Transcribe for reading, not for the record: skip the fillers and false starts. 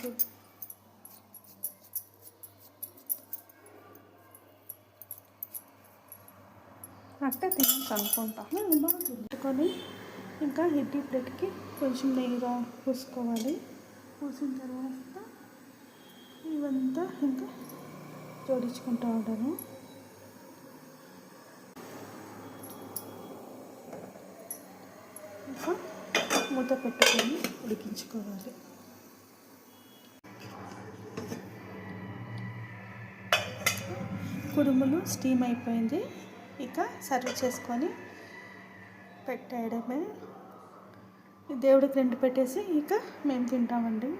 You. అట్టే తినచ్చు అనుకుంటా. పెట్టుకొని ఇంకా ఇడ్లీ ప్లేట్కి కొంచెం నెయ్యిగా పూసుకోవాలి. పూసిన తర్వాత ఇవంతా ఇంకా జోడించుకుంటూ ఉంటాను. ఇంకా మూత పెట్టుకొని ఉడికించుకోవాలి. కుడుములు స్టీమ్ అయిపోయింది. ఇక సర్వ్ చేసుకొని పెట్టేయడమే. దేవుడికి 2 పెట్టేసి ఇక మేము తింటామండి.